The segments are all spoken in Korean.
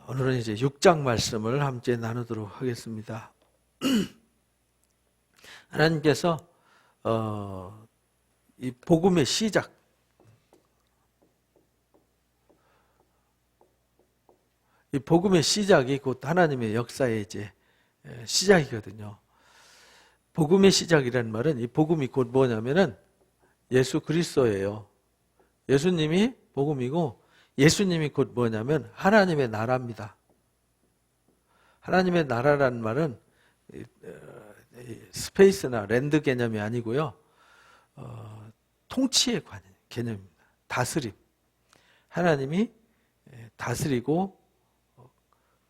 오늘은 이제 6장 말씀을 함께 나누도록 하겠습니다. 하나님께서 이 복음의 시작, 이 복음의 시작이 곧 하나님의 역사의 이제 시작이거든요. 복음의 시작이라는 말은 이 복음이 곧 뭐냐면은 예수 그리스도예요. 예수님이 복음이고 예수님이 곧 뭐냐면 하나님의 나라입니다. 하나님의 나라라는 말은 스페이스나 랜드 개념이 아니고요. 통치의 개념입니다. 다스림. 하나님이 다스리고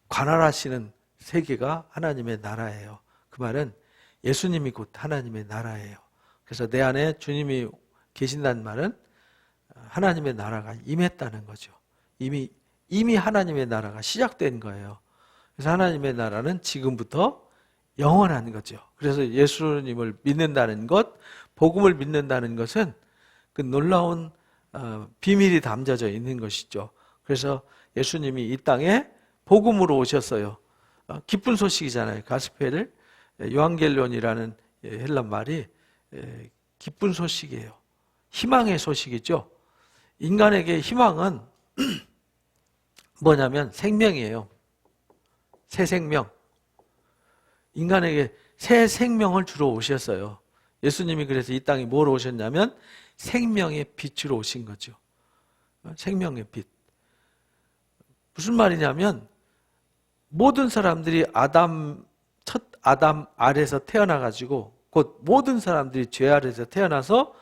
관할하시는 세계가 하나님의 나라예요. 그 말은 예수님이 곧 하나님의 나라예요. 그래서 내 안에 주님이 계신다는 말은 하나님의 나라가 임했다는 거죠. 이미 하나님의 나라가 시작된 거예요. 그래서 하나님의 나라는 지금부터 영원한 거죠. 그래서 예수님을 믿는다는 것, 복음을 믿는다는 것은 그 놀라운 비밀이 담겨져 있는 것이죠. 그래서 예수님이 이 땅에 복음으로 오셨어요. 기쁜 소식이잖아요. 가스펠, 요한겔론이라는 헬라 말이 기쁜 소식이에요. 희망의 소식이죠. 인간에게 희망은 뭐냐면 생명이에요. 새 생명. 인간에게 새 생명을 주러 오셨어요. 예수님이 그래서 이 땅에 뭐로 오셨냐면 생명의 빛으로 오신 거죠. 생명의 빛. 무슨 말이냐면 모든 사람들이 첫 아담 아래에서 태어나가지고 곧 모든 사람들이 죄 아래에서 태어나서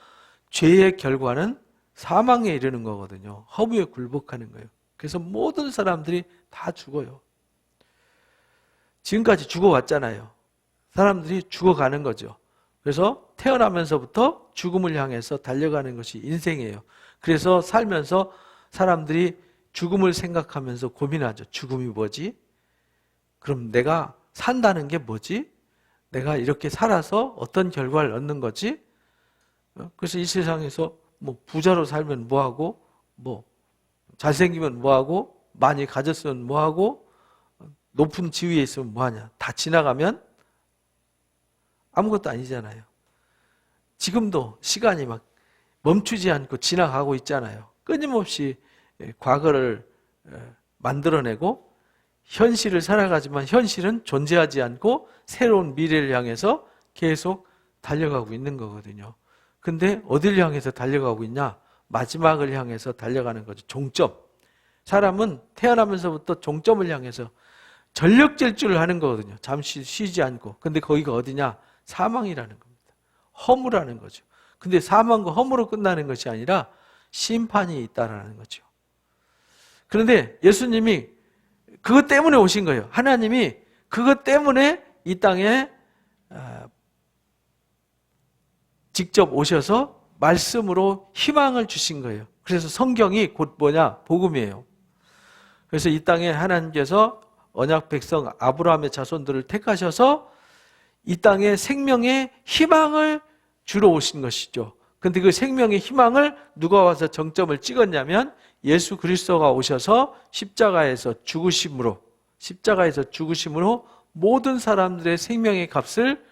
죄의 결과는 사망에 이르는 거거든요. 허무에 굴복하는 거예요. 그래서 모든 사람들이 다 죽어요. 지금까지 죽어왔잖아요. 사람들이 죽어가는 거죠. 그래서 태어나면서부터 죽음을 향해서 달려가는 것이 인생이에요. 그래서 살면서 사람들이 죽음을 생각하면서 고민하죠. 죽음이 뭐지? 그럼 내가 산다는 게 뭐지? 내가 이렇게 살아서 어떤 결과를 얻는 거지? 그래서 이 세상에서 뭐 부자로 살면 뭐하고, 뭐 잘생기면 뭐하고, 많이 가졌으면 뭐하고, 높은 지위에 있으면 뭐하냐. 다 지나가면 아무것도 아니잖아요. 지금도 시간이 막 멈추지 않고 지나가고 있잖아요. 끊임없이 과거를 만들어내고 현실을 살아가지만 현실은 존재하지 않고 새로운 미래를 향해서 계속 달려가고 있는 거거든요. 근데 어딜 향해서 달려가고 있냐? 마지막을 향해서 달려가는 거죠. 종점. 사람은 태어나면서부터 종점을 향해서 전력 질주를 하는 거거든요. 잠시 쉬지 않고. 근데 거기가 어디냐? 사망이라는 겁니다. 허무라는 거죠. 근데 사망과 허무로 끝나는 것이 아니라 심판이 있다라는 거죠. 그런데 예수님이 그것 때문에 오신 거예요. 하나님이 그것 때문에 이 땅에 직접 오셔서 말씀으로 희망을 주신 거예요. 그래서 성경이 곧 뭐냐? 복음이에요. 그래서 이 땅에 하나님께서 언약 백성 아브라함의 자손들을 택하셔서 이 땅에 생명의 희망을 주러 오신 것이죠. 그런데 그 생명의 희망을 누가 와서 정점을 찍었냐면 예수 그리스도가 오셔서 십자가에서 죽으심으로 모든 사람들의 생명의 값을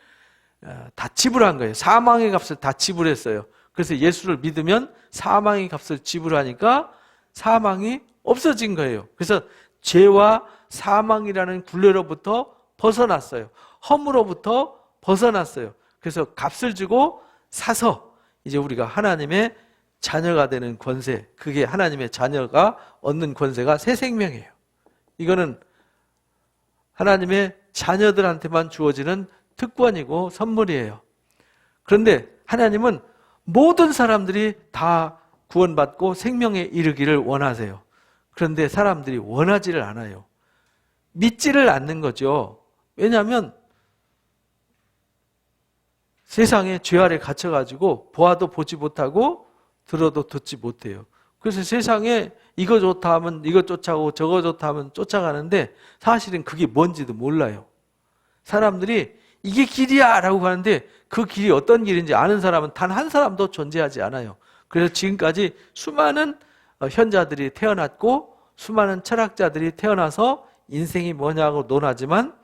다 지불한 거예요. 사망의 값을 다 지불했어요. 그래서 예수를 믿으면 사망의 값을 지불하니까 사망이 없어진 거예요. 그래서 죄와 사망이라는 굴레로부터 벗어났어요. 허무로부터 벗어났어요. 그래서 값을 주고 사서 이제 우리가 하나님의 자녀가 되는 권세, 그게 하나님의 자녀가 얻는 권세가 새 생명이에요. 이거는 하나님의 자녀들한테만 주어지는 특권이고 선물이에요. 그런데 하나님은 모든 사람들이 다 구원받고 생명에 이르기를 원하세요. 그런데 사람들이 원하지를 않아요. 믿지를 않는 거죠. 왜냐하면 세상에 죄 아래 갇혀가지고 보아도 보지 못하고 들어도 듣지 못해요. 그래서 세상에 이거 좋다 하면 이거 쫓아오고 저거 좋다 하면 쫓아가는데 사실은 그게 뭔지도 몰라요. 사람들이 이게 길이야 라고 하는데 그 길이 어떤 길인지 아는 사람은 단 한 사람도 존재하지 않아요. 그래서 지금까지 수많은 현자들이 태어났고 수많은 철학자들이 태어나서 인생이 뭐냐고 논하지만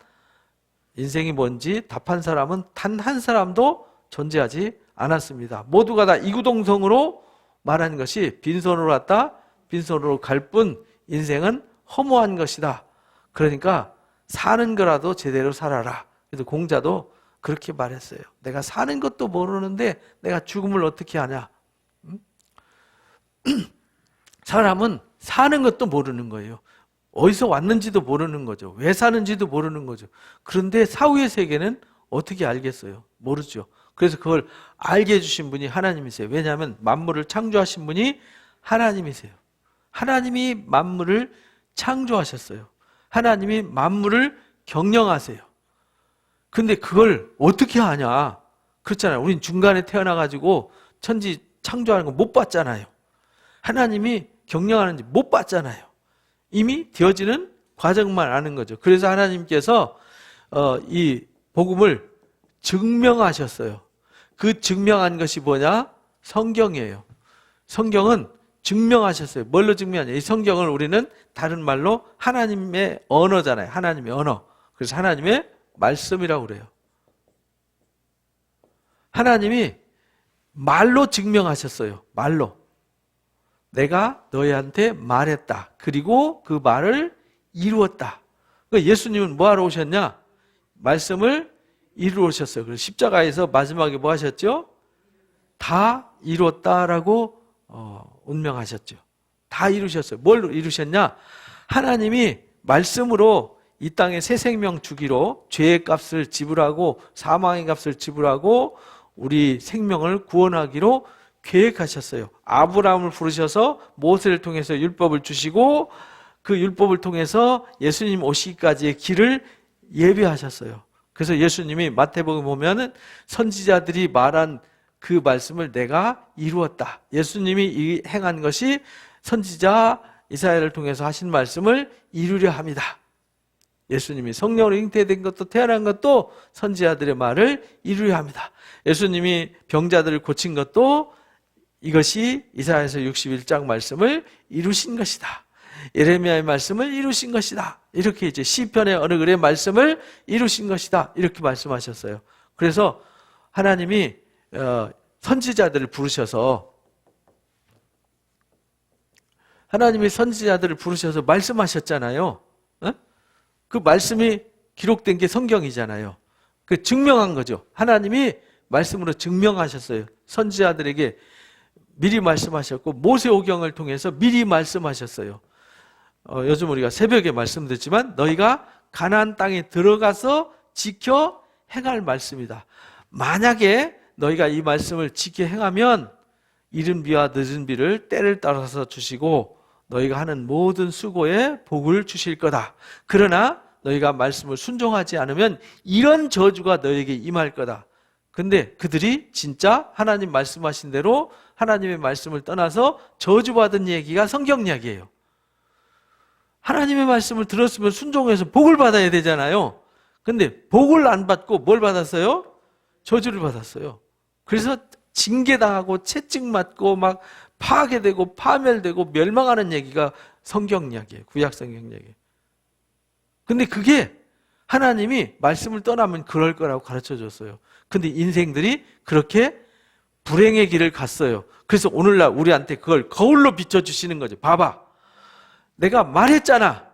인생이 뭔지 답한 사람은 단 한 사람도 존재하지 않았습니다. 모두가 다 이구동성으로 말한 것이 빈손으로 왔다 빈손으로 갈 뿐 인생은 허무한 것이다. 그러니까 사는 거라도 제대로 살아라. 그래서 공자도 그렇게 말했어요. 내가 사는 것도 모르는데 내가 죽음을 어떻게 하냐. 사람은 사는 것도 모르는 거예요. 어디서 왔는지도 모르는 거죠. 왜 사는지도 모르는 거죠. 그런데 사후의 세계는 어떻게 알겠어요? 모르죠. 그래서 그걸 알게 해주신 분이 하나님이세요. 왜냐하면 만물을 창조하신 분이 하나님이세요. 하나님이 만물을 창조하셨어요. 하나님이 만물을 경영하세요. 근데 그걸 어떻게 하냐? 그렇잖아요. 우린 중간에 태어나가지고 천지 창조하는 거 못 봤잖아요. 하나님이 경영하는지 못 봤잖아요. 이미 되어지는 과정만 아는 거죠. 그래서 하나님께서 이 복음을 증명하셨어요. 그 증명한 것이 뭐냐? 성경이에요. 성경은 증명하셨어요. 뭘로 증명하냐? 이 성경을 우리는 다른 말로 하나님의 언어잖아요. 하나님의 언어. 그래서 하나님의 말씀이라고 그래요. 하나님이 말로 증명하셨어요. 말로. 내가 너희한테 말했다. 그리고 그 말을 이루었다. 그러니까 예수님은 뭐하러 오셨냐? 말씀을 이루어 오셨어요. 그래서 십자가에서 마지막에 뭐 하셨죠? 다 이루었다라고 운명하셨죠. 다 이루셨어요. 뭘 이루셨냐? 하나님이 말씀으로 이 땅에 새 생명 주기로 죄의 값을 지불하고 사망의 값을 지불하고 우리 생명을 구원하기로 계획하셨어요. 아브라함을 부르셔서 모세를 통해서 율법을 주시고 그 율법을 통해서 예수님 오시기까지의 길을 예비하셨어요. 그래서 예수님이 마태복음 보면은 선지자들이 말한 그 말씀을 내가 이루었다. 예수님이 행한 것이 선지자 이사야를 통해서 하신 말씀을 이루려 합니다. 예수님이 성령으로 잉태된 것도 태어난 것도 선지자들의 말을 이루려 합니다. 예수님이 병자들을 고친 것도 이것이 이사야서 61장 말씀을 이루신 것이다. 예레미야의 말씀을 이루신 것이다. 이렇게 이제 시편의 어느 글의 말씀을 이루신 것이다. 이렇게 말씀하셨어요. 그래서 하나님이 선지자들을 부르셔서 말씀하셨잖아요. 그 말씀이 기록된 게 성경이잖아요. 그 증명한 거죠. 하나님이 말씀으로 증명하셨어요. 선지자들에게 미리 말씀하셨고 모세오경을 통해서 미리 말씀하셨어요. 요즘 우리가 새벽에 말씀드렸지만 너희가 가나안 땅에 들어가서 지켜 행할 말씀이다. 만약에 너희가 이 말씀을 지켜 행하면 이른 비와 늦은 비를 때를 따라서 주시고 너희가 하는 모든 수고에 복을 주실 거다. 그러나 너희가 말씀을 순종하지 않으면 이런 저주가 너희에게 임할 거다. 근데 그들이 진짜 하나님 말씀하신 대로 하나님의 말씀을 떠나서 저주받은 얘기가 성경 이야기예요. 하나님의 말씀을 들었으면 순종해서 복을 받아야 되잖아요. 근데 복을 안 받고 뭘 받았어요? 저주를 받았어요. 그래서 징계당하고 채찍맞고 막 파괴되고 파멸되고 멸망하는 얘기가 성경 이야기예요. 구약 성경 이야기예요. 근데 그게 하나님이 말씀을 떠나면 그럴 거라고 가르쳐 줬어요. 근데 인생들이 그렇게 불행의 길을 갔어요. 그래서 오늘날 우리한테 그걸 거울로 비춰주시는 거죠. 봐봐. 내가 말했잖아.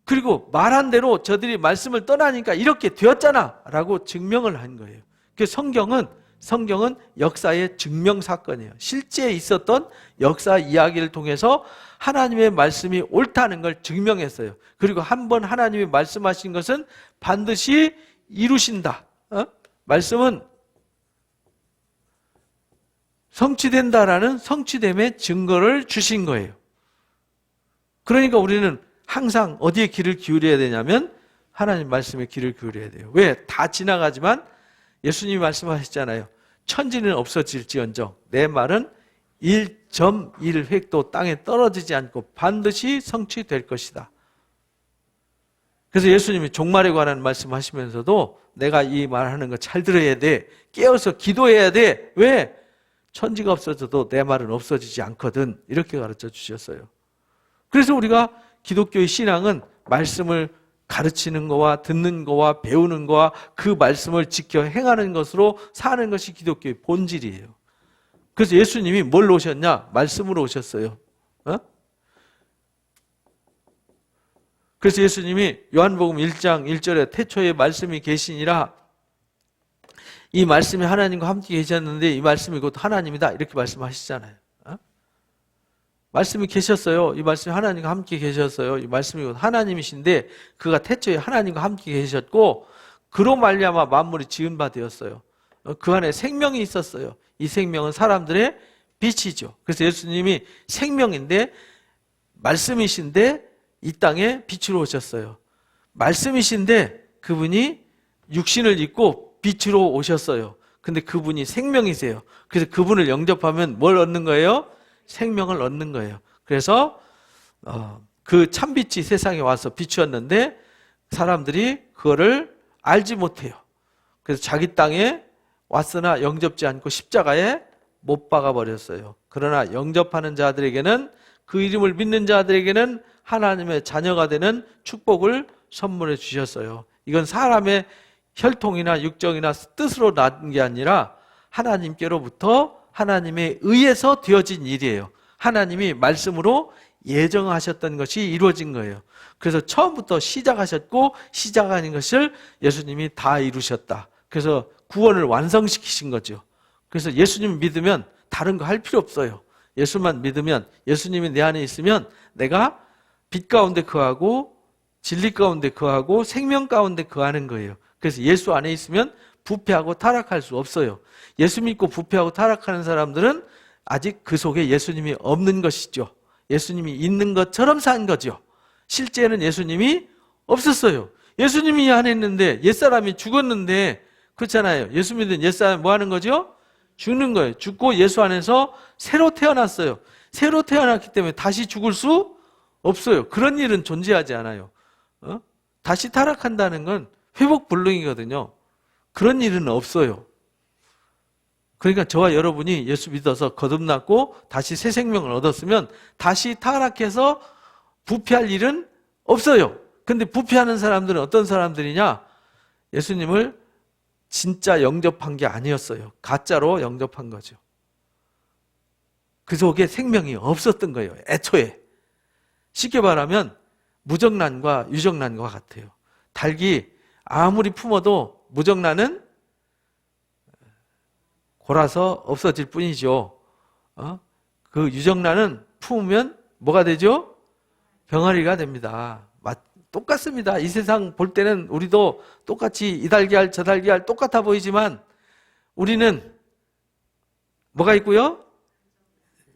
그리고 말한 대로 저들이 말씀을 떠나니까 이렇게 되었잖아. 라고 증명을 한 거예요. 그래서 성경은 역사의 증명사건이에요. 실제 있었던 역사 이야기를 통해서 하나님의 말씀이 옳다는 걸 증명했어요. 그리고 한번 하나님이 말씀하신 것은 반드시 이루신다. 말씀은 성취된다라는 성취됨의 증거를 주신 거예요. 그러니까 우리는 항상 어디에 귀를 기울여야 되냐면 하나님 말씀에 귀를 기울여야 돼요. 왜? 다 지나가지만 예수님이 말씀하셨잖아요. 천지는 없어질지언정 내 말은 1.1획도 땅에 떨어지지 않고 반드시 성취될 것이다. 그래서 예수님이 종말에 관한 말씀하시면서도 내가 이 말하는 거 잘 들어야 돼. 깨어서 기도해야 돼. 왜? 천지가 없어져도 내 말은 없어지지 않거든. 이렇게 가르쳐 주셨어요. 그래서 우리가 기독교의 신앙은 말씀을 가르치는 거와 듣는 거와 배우는 거와 그 말씀을 지켜 행하는 것으로 사는 것이 기독교의 본질이에요. 그래서 예수님이 뭘 오셨냐? 말씀으로 오셨어요. 그래서 예수님이 요한복음 1장 1절에 태초에 말씀이 계시니라, 이 말씀이 하나님과 함께 계셨는데 이 말씀이 곧 하나님이다, 이렇게 말씀하시잖아요. 말씀이 계셨어요. 이 말씀이 하나님과 함께 계셨어요. 이 말씀이 곧 하나님이신데 그가 태초에 하나님과 함께 계셨고 그로 말미암아 만물이 지은 바 되었어요. 그 안에 생명이 있었어요. 이 생명은 사람들의 빛이죠. 그래서 예수님이 생명인데 말씀이신데 이 땅에 빛으로 오셨어요. 말씀이신데 그분이 육신을 입고 빛으로 오셨어요. 근데 그분이 생명이세요. 그래서 그분을 영접하면 뭘 얻는 거예요? 생명을 얻는 거예요. 그래서 그 참빛이 세상에 와서 비추었는데 사람들이 그거를 알지 못해요. 그래서 자기 땅에 왔으나 영접지 않고 십자가에 못 박아 버렸어요. 그러나 영접하는 자들에게는, 그 이름을 믿는 자들에게는 하나님의 자녀가 되는 축복을 선물해 주셨어요. 이건 사람의 혈통이나 육정이나 뜻으로 난 게 아니라 하나님께로부터 하나님에 의해서 되어진 일이에요. 하나님이 말씀으로 예정하셨던 것이 이루어진 거예요. 그래서 처음부터 시작하셨고 시작하는 것을 예수님이 다 이루셨다. 그래서 구원을 완성시키신 거죠. 그래서 예수님 믿으면 다른 거 할 필요 없어요. 예수만 믿으면, 예수님이 내 안에 있으면 내가 빛 가운데 거하고 진리 가운데 거하고 생명 가운데 거하는 거예요. 그래서 예수 안에 있으면 부패하고 타락할 수 없어요. 예수 믿고 부패하고 타락하는 사람들은 아직 그 속에 예수님이 없는 것이죠. 예수님이 있는 것처럼 산 거죠. 실제는 예수님이 없었어요. 예수님이 이 안에 있는데 옛사람이 죽었는데, 그렇잖아요. 예수 믿는 옛사람이 뭐 하는 거죠? 죽는 거예요. 죽고 예수 안에서 새로 태어났어요. 새로 태어났기 때문에 다시 죽을 수 없어요. 그런 일은 존재하지 않아요. 다시 타락한다는 건 회복 불능이거든요. 그런 일은 없어요. 그러니까 저와 여러분이 예수 믿어서 거듭났고 다시 새 생명을 얻었으면 다시 타락해서 부패할 일은 없어요. 근데 부패하는 사람들은 어떤 사람들이냐? 예수님을 진짜 영접한 게 아니었어요. 가짜로 영접한 거죠. 그 속에 생명이 없었던 거예요. 애초에. 쉽게 말하면 무정란과 유정란과 같아요. 닭이 아무리 품어도 무정란은 골아서 없어질 뿐이죠. 그 유정란은 품으면 뭐가 되죠? 병아리가 됩니다. 똑같습니다. 이 세상 볼 때는 우리도 똑같이 이 달걀 저 달걀 똑같아 보이지만 우리는 뭐가 있고요?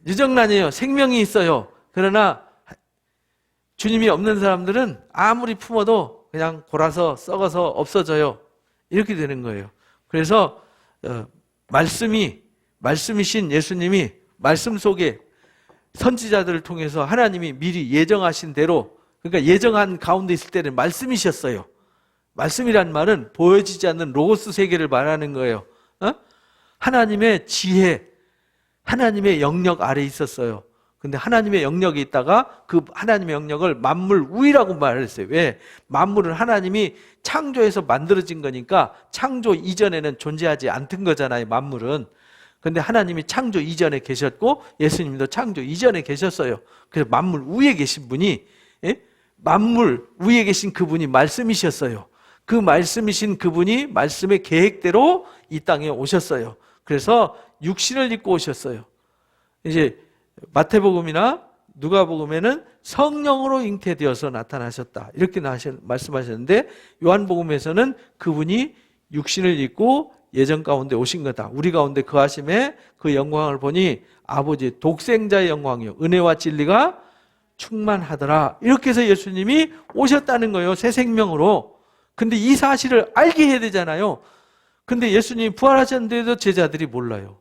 유정란이에요. 생명이 있어요. 그러나 주님이 없는 사람들은 아무리 품어도 그냥 골아서 썩어서 없어져요. 이렇게 되는 거예요. 그래서 말씀이신 예수님이 말씀 속에 선지자들을 통해서 하나님이 미리 예정하신 대로, 그러니까 예정한 가운데 있을 때는 말씀이셨어요. 말씀이란 말은 보여지지 않는 로고스 세계를 말하는 거예요. 하나님의 지혜, 하나님의 영역 아래에 있었어요. 근데 하나님의 영역에 있다가 그 하나님의 영역을 만물 우위라고 말했어요. 왜? 만물은 하나님이 창조해서 만들어진 거니까 창조 이전에는 존재하지 않던 거잖아요, 만물은. 근데 하나님이 창조 이전에 계셨고 예수님도 창조 이전에 계셨어요. 그래서 만물 위에 계신 분이, 만물 위에 계신 그분이 말씀이셨어요. 그 말씀이신 그분이 말씀의 계획대로 이 땅에 오셨어요. 그래서 육신을 입고 오셨어요. 이제 마태복음이나 누가복음에는 성령으로 잉태되어서 나타나셨다, 이렇게 말씀하셨는데 요한복음에서는 그분이 육신을 입고 예전 가운데 오신 거다. 우리 가운데 거하심에 그 영광을 보니 아버지의 독생자의 영광이요 은혜와 진리가 충만하더라. 이렇게 해서 예수님이 오셨다는 거예요. 새 생명으로. 근데 이 사실을 알게 해야 되잖아요. 근데 예수님이 부활하셨는데도 제자들이 몰라요.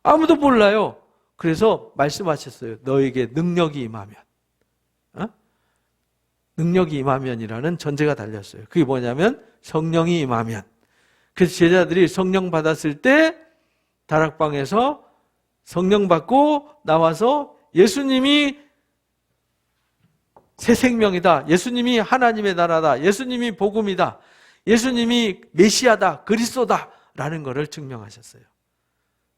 아무도 몰라요. 그래서 말씀하셨어요. 너에게 능력이 임하면. 능력이 임하면이라는 전제가 달렸어요. 그게 뭐냐면 성령이 임하면. 그래서 제자들이 성령 받았을 때 다락방에서 성령 받고 나와서 예수님이 새 생명이다. 예수님이 하나님의 나라다. 예수님이 복음이다. 예수님이 메시아다. 그리스도다. 라는 것을 증명하셨어요.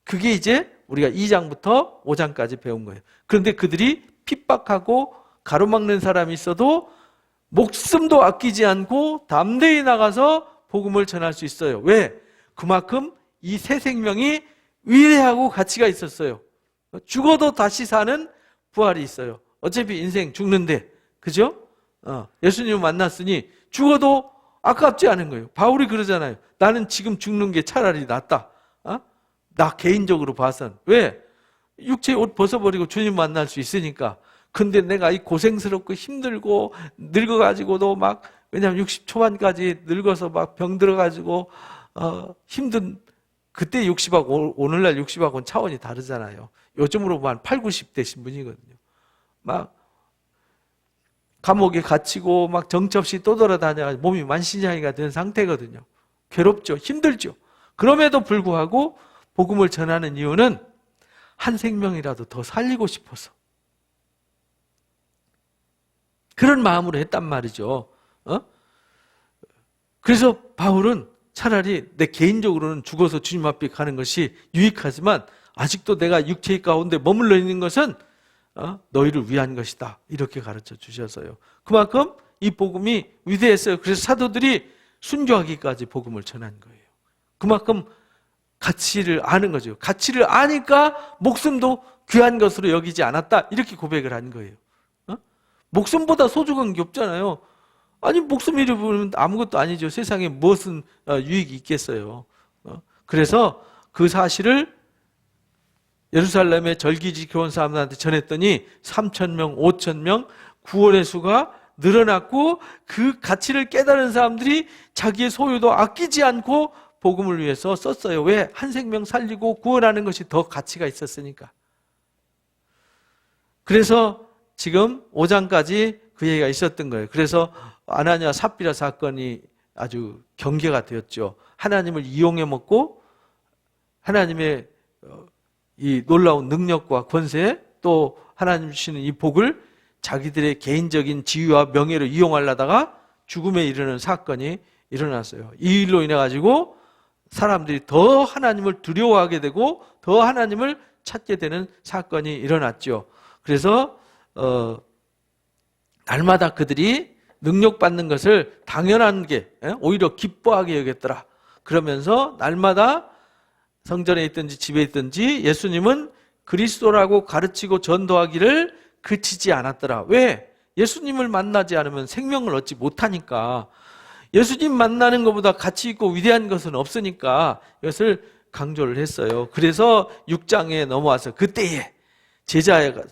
그게 이제 우리가 2장부터 5장까지 배운 거예요. 그런데 그들이 핍박하고 가로막는 사람이 있어도 목숨도 아끼지 않고 담대히 나가서 복음을 전할 수 있어요. 왜? 그만큼 이 새 생명이 위대하고 가치가 있었어요. 죽어도 다시 사는 부활이 있어요. 어차피 인생 죽는데, 그죠? 예수님을 만났으니 죽어도 아깝지 않은 거예요. 바울이 그러잖아요. 나는 지금 죽는 게 차라리 낫다. 나 개인적으로 봐선. 왜? 육체의 옷 벗어버리고 주님 만날 수 있으니까. 근데 내가 이 고생스럽고 힘들고 늙어가지고도 막, 왜냐면 60 초반까지 늙어서 막 병 들어가지고 힘든, 그때 60하고 오늘날 60하고는 차원이 다르잖아요. 요즘으로 보면 8, 90 되신 분이거든요. 막 감옥에 갇히고 막 정처없이 떠돌아다녀 몸이 만신창이가 된 상태거든요. 괴롭죠. 힘들죠. 그럼에도 불구하고 복음을 전하는 이유는 한 생명이라도 더 살리고 싶어서. 그런 마음으로 했단 말이죠. 그래서 바울은 차라리 내 개인적으로는 죽어서 주님 앞에 가는 것이 유익하지만 아직도 내가 육체의 가운데 머물러 있는 것은 너희를 위한 것이다. 이렇게 가르쳐 주셔서요. 그만큼 이 복음이 위대했어요. 그래서 사도들이 순교하기까지 복음을 전한 거예요. 그만큼 가치를 아는 거죠. 가치를 아니까 목숨도 귀한 것으로 여기지 않았다. 이렇게 고백을 한 거예요. 목숨보다 소중한 게 없잖아요. 아니 목숨 잃어버리면 아무것도 아니죠. 세상에 무엇은 유익이 있겠어요. 그래서 그 사실을 예루살렘의 절기 지켜온 사람들한테 전했더니 3,000명, 5,000명 구원의 수가 늘어났고 그 가치를 깨달은 사람들이 자기의 소유도 아끼지 않고 복음을 위해서 썼어요. 왜? 한 생명 살리고 구원하는 것이 더 가치가 있었으니까. 그래서 지금 5장까지 그 얘기가 있었던 거예요. 그래서 아나니아 삽비라 사건이 아주 경계가 되었죠. 하나님을 이용해 먹고 하나님의 이 놀라운 능력과 권세, 또 하나님 주시는 이 복을 자기들의 개인적인 지위와 명예로 이용하려다가 죽음에 이르는 사건이 일어났어요. 이 일로 인해 가지고 사람들이 더 하나님을 두려워하게 되고 더 하나님을 찾게 되는 사건이 일어났죠. 그래서 날마다 그들이 능력받는 것을 당연한 게 오히려 기뻐하게 여겼더라. 그러면서 날마다 성전에 있든지 집에 있든지 예수님은 그리스도라고 가르치고 전도하기를 그치지 않았더라. 왜? 예수님을 만나지 않으면 생명을 얻지 못하니까. 예수님 만나는 것보다 가치 있고 위대한 것은 없으니까 이것을 강조를 했어요. 그래서 6장에 넘어와서 그때에 제자가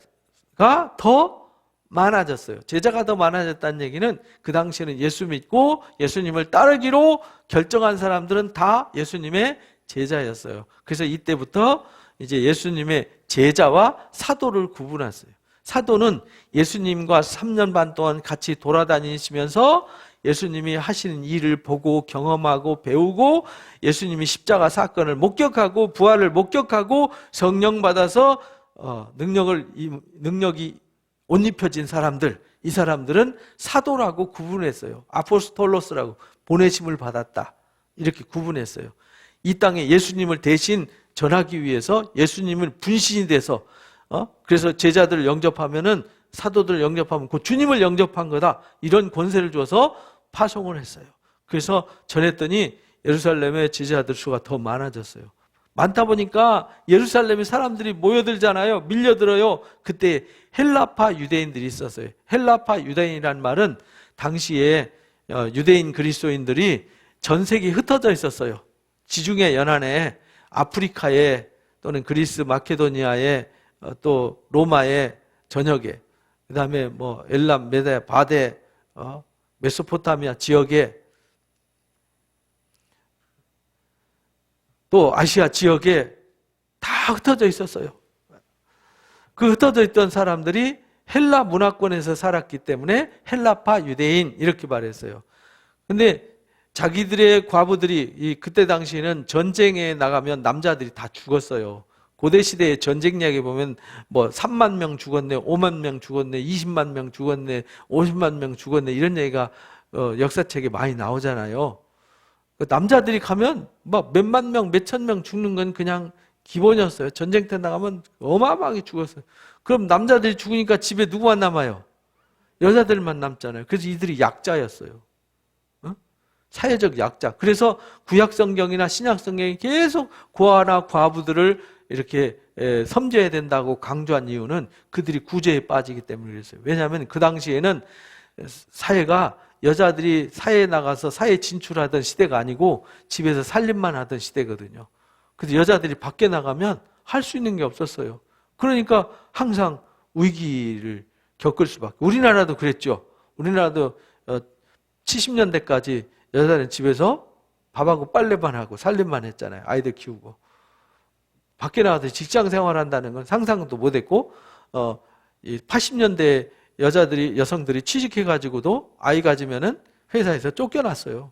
더 많아졌어요. 제자가 더 많아졌다는 얘기는 그 당시에는 예수 믿고 예수님을 따르기로 결정한 사람들은 다 예수님의 제자였어요. 그래서 이때부터 이제 예수님의 제자와 사도를 구분했어요. 사도는 예수님과 3년 반 동안 같이 돌아다니시면서 예수님이 하시는 일을 보고 경험하고 배우고 예수님이 십자가 사건을 목격하고 부활을 목격하고 성령 받아서 능력이 옷 입혀진 사람들, 이 사람들은 사도라고 구분했어요. 아포스톨로스라고 보내심을 받았다. 이렇게 구분했어요. 이 땅에 예수님을 대신 전하기 위해서 예수님을 분신이 돼서 그래서 제자들을 영접하면은 사도들을 영접하면 그 주님을 영접한 거다. 이런 권세를 줘서 파송을 했어요. 그래서 전했더니 예루살렘의 제자들 수가 더 많아졌어요. 많다 보니까 예루살렘에 사람들이 모여들잖아요. 밀려들어요. 그때 헬라파 유대인들이 있었어요. 헬라파 유대인이란 말은 당시에 유대인 그리스도인들이 전 세계에 흩어져 있었어요. 지중해 연안에 아프리카에 또는 그리스 마케도니아에 또 로마의 전역에 그다음에 뭐 엘람, 메데, 바데, 메소포타미아 지역에 또 아시아 지역에 다 흩어져 있었어요. 그 흩어져 있던 사람들이 헬라 문화권에서 살았기 때문에 헬라파 유대인 이렇게 말했어요. 근데 자기들의 과부들이 그때 당시에는 전쟁에 나가면 남자들이 다 죽었어요. 고대 시대의 전쟁 이야기 보면 뭐 3만 명 죽었네, 5만 명 죽었네, 20만 명 죽었네, 50만 명 죽었네 이런 얘기가 역사책에 많이 나오잖아요. 남자들이 가면 막 몇만 명, 몇천 명 죽는 건 그냥 기본이었어요. 전쟁터 나가면 어마어마하게 죽었어요. 그럼 남자들이 죽으니까 집에 누구만 남아요? 여자들만 남잖아요. 그래서 이들이 약자였어요. 사회적 약자. 그래서 구약성경이나 신약성경이 계속 고아나 과부들을 이렇게 섬겨야 된다고 강조한 이유는 그들이 구제에 빠지기 때문에 그랬어요. 왜냐하면 그 당시에는 사회가 여자들이 사회에 나가서 사회 진출하던 시대가 아니고 집에서 살림만 하던 시대거든요. 그래서 여자들이 밖에 나가면 할 수 있는 게 없었어요. 그러니까 항상 위기를 겪을 수밖에. 우리나라도 그랬죠. 우리나라도 70년대까지 여자는 집에서 밥하고 빨래만 하고 살림만 했잖아요. 아이들 키우고. 밖에 나가서 직장 생활한다는 건 상상도 못했고 80년대 여성들이 취직해가지고도 아이 가지면은 회사에서 쫓겨났어요.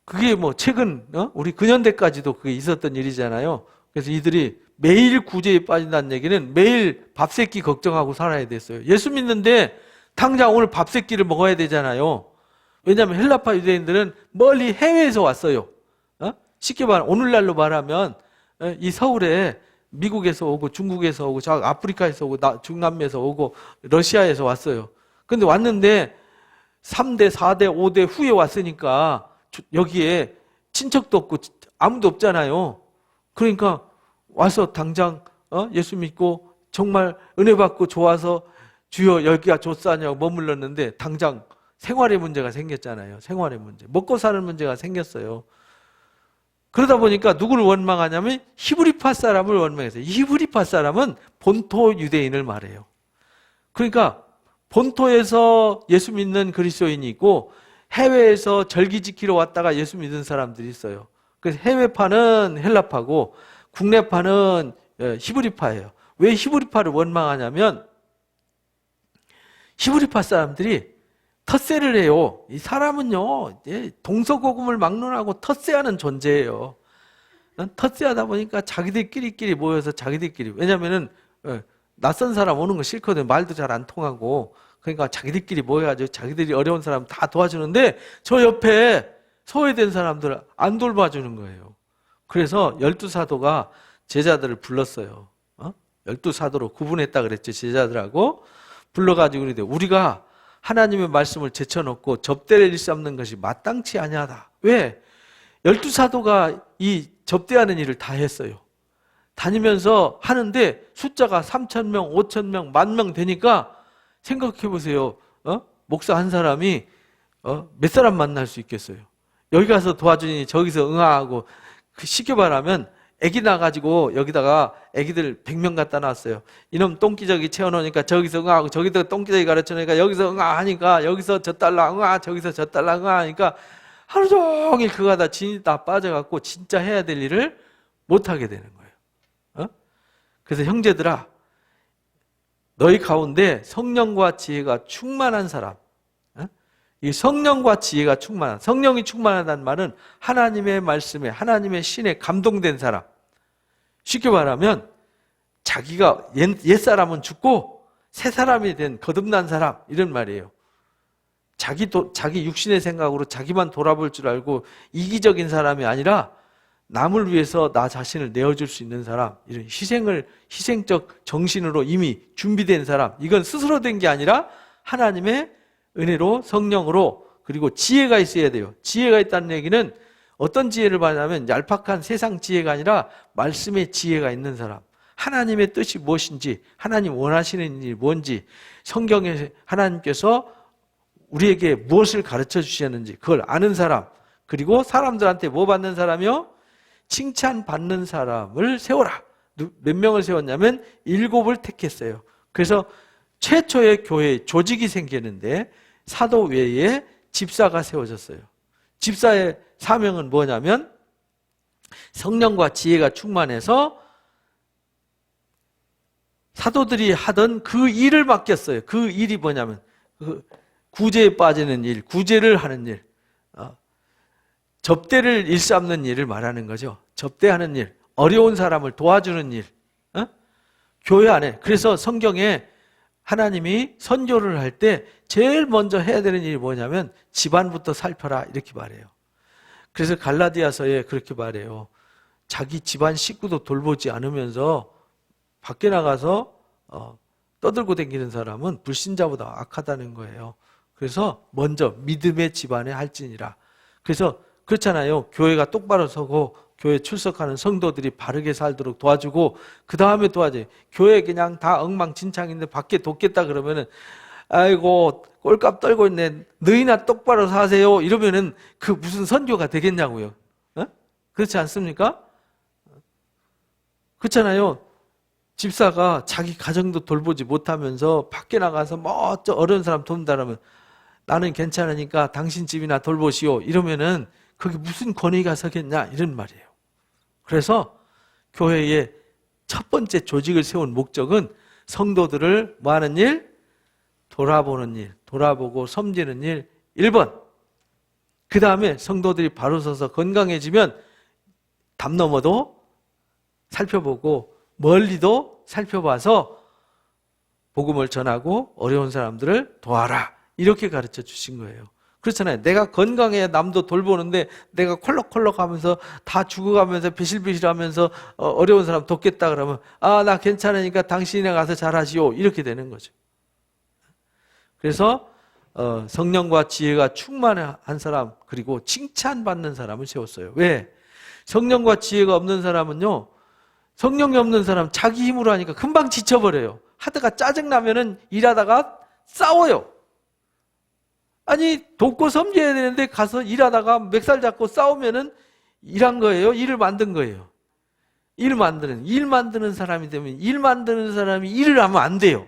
그게 뭐 최근 우리 근현대까지도 그게 있었던 일이잖아요. 그래서 이들이 매일 구제에 빠진다는 얘기는 매일 밥 세끼 걱정하고 살아야 됐어요. 예수 믿는데 당장 오늘 밥 세끼를 먹어야 되잖아요. 왜냐하면 헬라파 유대인들은 멀리 해외에서 왔어요. 쉽게 오늘날로 말하면 이 서울에 미국에서 오고 중국에서 오고 아프리카에서 오고 중남미에서 오고 러시아에서 왔어요. 근데 왔는데 3대, 4대, 5대 후에 왔으니까 여기에 친척도 없고 아무도 없잖아요. 그러니까 와서 당장 예수 믿고 정말 은혜 받고 좋아서 주여 여기가 좋사냐고 머물렀는데 당장 생활의 문제가 생겼잖아요. 생활의 문제. 먹고 사는 문제가 생겼어요. 그러다 보니까 누구를 원망하냐면 히브리파 사람을 원망했어요. 히브리파 사람은 본토 유대인을 말해요. 그러니까 본토에서 예수 믿는 그리스도인이 있고 해외에서 절기 지키러 왔다가 예수 믿는 사람들이 있어요. 그래서 해외파는 헬라파고 국내파는 히브리파예요. 왜 히브리파를 원망하냐면 히브리파 사람들이 텃세를 해요. 이 사람은요, 동서고금을 막론하고 텃세하는 존재예요. 텃세하다 보니까 자기들끼리 모여서 자기들끼리, 왜냐면은 낯선 사람 오는 거 싫거든. 말도 잘 안 통하고. 그러니까 자기들끼리 모여가지고 자기들이 어려운 사람 다 도와주는데 저 옆에 소외된 사람들 안 돌봐주는 거예요. 그래서 12사도가 제자들을 불렀어요. 12사도로 구분했다 그랬죠. 제자들하고 불러가지고 그러는데 우리가 하나님의 말씀을 제쳐놓고 접대를 일삼는 것이 마땅치 아니하다. 왜? 12사도가 이 접대하는 일을 다 했어요. 다니면서 하는데 숫자가 3,000명, 5,000명, 10,000명 되니까 생각해 보세요. 목사 한 사람이 몇 사람 만날 수 있겠어요? 여기 가서 도와주니 저기서 응하고 쉽게 말하면 애기 낳아가지고 여기다가 애기들 100명 갖다 놨어요. 이놈 똥기저귀 채워놓으니까 저기서 응하고 저기다 똥기저귀 가르쳐놓으니까 여기서 응하니까 여기서 저 달라 응하 저기서 저 달라 응하니까 하루 종일 그거 다 진이 다 빠져갖고 진짜 해야 될 일을 못하게 되는 거예요. 그래서 형제들아 너희 가운데 성령과 지혜가 충만한 사람, 이 성령과 지혜가 충만한, 성령이 충만하다는 말은 하나님의 말씀에, 하나님의 신에 감동된 사람. 쉽게 말하면 자기가 옛사람은 죽고 새 사람이 된 거듭난 사람 이런 말이에요. 자기 육신의 생각으로 자기만 돌아볼 줄 알고 이기적인 사람이 아니라 남을 위해서 나 자신을 내어줄 수 있는 사람, 이런 희생적 정신으로 이미 준비된 사람, 이건 스스로 된 게 아니라 하나님의 은혜로 성령으로 그리고 지혜가 있어야 돼요. 지혜가 있다는 얘기는 어떤 지혜를 말하냐면 얄팍한 세상 지혜가 아니라 말씀의 지혜가 있는 사람, 하나님의 뜻이 무엇인지, 하나님 원하시는 일이 뭔지, 성경에 하나님께서 우리에게 무엇을 가르쳐 주셨는지 그걸 아는 사람, 그리고 사람들한테 뭐 받는 사람이요? 칭찬받는 사람을 세워라. 몇 명을 세웠냐면 7을 택했어요. 그래서 최초의 교회 조직이 생기는데 사도 외에 집사가 세워졌어요. 집사의 사명은 뭐냐면 성령과 지혜가 충만해서 사도들이 하던 그 일을 맡겼어요. 그 일이 뭐냐면 구제에 빠지는 일, 구제를 하는 일, 접대를 일삼는 일을 말하는 거죠. 접대하는 일. 어려운 사람을 도와주는 일, 어? 교회 안에. 그래서 성경에 하나님이 선교를 할 때 제일 먼저 해야 되는 일이 뭐냐면 집안부터 살펴라 이렇게 말해요. 그래서 갈라디아서에 그렇게 말해요. 자기 집안 식구도 돌보지 않으면서 밖에 나가서 떠들고 다니는 사람은 불신자보다 악하다는 거예요. 그래서 먼저 믿음의 집안에 할지니라. 그래서 그렇잖아요. 교회가 똑바로 서고 교회 출석하는 성도들이 바르게 살도록 도와주고 그 다음에 도와줘요. 교회 그냥 다 엉망진창인데 밖에 돕겠다 그러면은 아이고 꼴값 떨고 있네. 너희나 똑바로 사세요. 이러면은 그 무슨 선교가 되겠냐고요. 어? 그렇지 않습니까? 그렇잖아요. 집사가 자기 가정도 돌보지 못하면서 밖에 나가서 멋져 어려운 사람 돕는다라면 나는 괜찮으니까 당신 집이나 돌보시오. 이러면은 그게 무슨 권위가 서겠냐 이런 말이에요. 그래서 교회의 첫 번째 조직을 세운 목적은 성도들을 뭐 하는 일? 돌아보는 일, 돌아보고 섬기는 일 1번. 그 다음에 성도들이 바로 서서 건강해지면 담 넘어도 살펴보고 멀리도 살펴봐서 복음을 전하고 어려운 사람들을 도와라. 이렇게 가르쳐 주신 거예요. 그렇잖아요. 내가 건강해야 남도 돌보는데 내가 콜록콜록 하면서 다 죽어가면서 비실비실 하면서 어려운 사람 돕겠다 그러면 나 괜찮으니까 당신이나 가서 잘하시오. 이렇게 되는 거죠. 그래서 성령과 지혜가 충만한 사람 그리고 칭찬받는 사람을 세웠어요. 왜? 성령과 지혜가 없는 사람은요. 성령이 없는 사람 자기 힘으로 하니까 금방 지쳐버려요. 하다가 짜증나면은 일하다가 싸워요. 아니 돕고 섬겨야 되는데 가서 일하다가 멱살 잡고 싸우면은 일한 거예요? 일을 만든 거예요? 일 만드는 사람이 되면 일 만드는 사람이 일을 하면 안 돼요.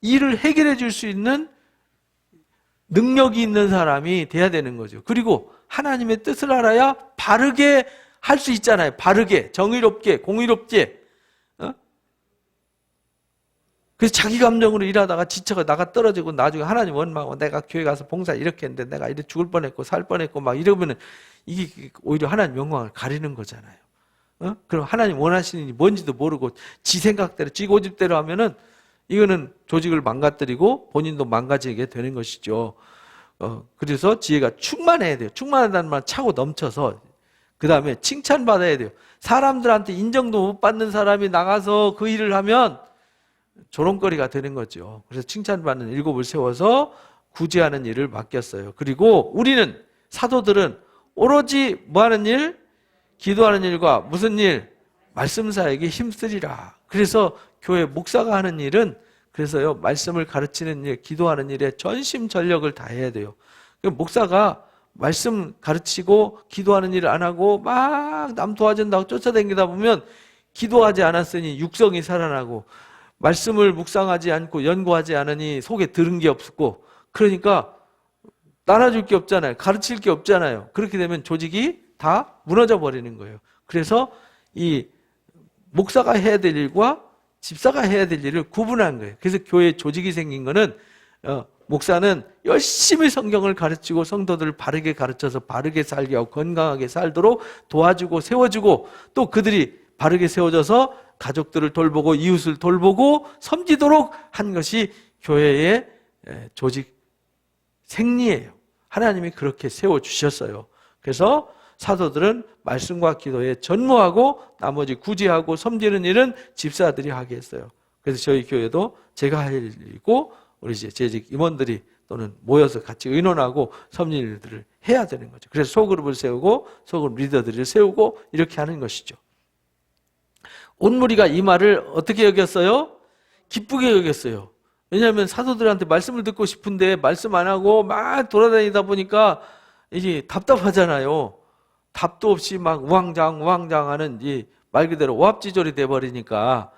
일을 해결해 줄 수 있는 능력이 있는 사람이 돼야 되는 거죠. 그리고 하나님의 뜻을 알아야 바르게 할 수 있잖아요. 바르게, 정의롭게, 공의롭게. 그래서 자기 감정으로 일하다가 지쳐가 나가 떨어지고 나중에 하나님 원망하고 내가 교회 가서 봉사 이렇게 했는데 내가 이렇게 죽을 뻔했고 살 뻔했고 막 이러면은 이게 오히려 하나님 영광을 가리는 거잖아요. 그럼 하나님 원하시는 일이 뭔지도 모르고 지 생각대로 지 고집대로 하면은 이거는 조직을 망가뜨리고 본인도 망가지게 되는 것이죠. 그래서 지혜가 충만해야 돼요. 충만하다는 말 차고 넘쳐서 그 다음에 칭찬받아야 돼요. 사람들한테 인정도 못 받는 사람이 나가서 그 일을 하면 조롱거리가 되는 거죠. 그래서 칭찬받는 일곱을 세워서 구제하는 일을 맡겼어요. 그리고 우리는 사도들은 오로지 뭐하는 일? 기도하는 일과 무슨 일? 말씀 사역에 힘쓰리라. 그래서 교회 목사가 하는 일은 그래서요 말씀을 가르치는 일, 기도하는 일에 전심전력을 다해야 돼요. 목사가 말씀 가르치고 기도하는 일을 안 하고 막 남 도와준다고 쫓아다니다 보면 기도하지 않았으니 육성이 살아나고 말씀을 묵상하지 않고 연구하지 않으니 속에 들은 게 없고 그러니까 나눠줄 게 없잖아요. 가르칠 게 없잖아요. 그렇게 되면 조직이 다 무너져 버리는 거예요. 그래서 이 목사가 해야 될 일과 집사가 해야 될 일을 구분한 거예요. 그래서 교회 조직이 생긴 거는 목사는 열심히 성경을 가르치고 성도들을 바르게 가르쳐서 바르게 살게 하고 건강하게 살도록 도와주고 세워주고 또 그들이 바르게 세워져서 가족들을 돌보고 이웃을 돌보고 섬기도록 한 것이 교회의 조직 생리예요. 하나님이 그렇게 세워주셨어요. 그래서 사도들은 말씀과 기도에 전무하고 나머지 구제하고 섬기는 일은 집사들이 하게 했어요. 그래서 저희 교회도 제가 할 일이고 우리 재직 임원들이 또는 모여서 같이 의논하고 섬기는 일들을 해야 되는 거죠. 그래서 소그룹을 세우고 소그룹 리더들을 세우고 이렇게 하는 것이죠. 온 무리가 이 말을 어떻게 여겼어요? 기쁘게 여겼어요. 왜냐하면 사도들한테 말씀을 듣고 싶은데 말씀 안 하고 막 돌아다니다 보니까 이게 답답하잖아요. 답도 없이 막 우왕좌왕하는 이 말 그대로 오합지졸이 돼버리니까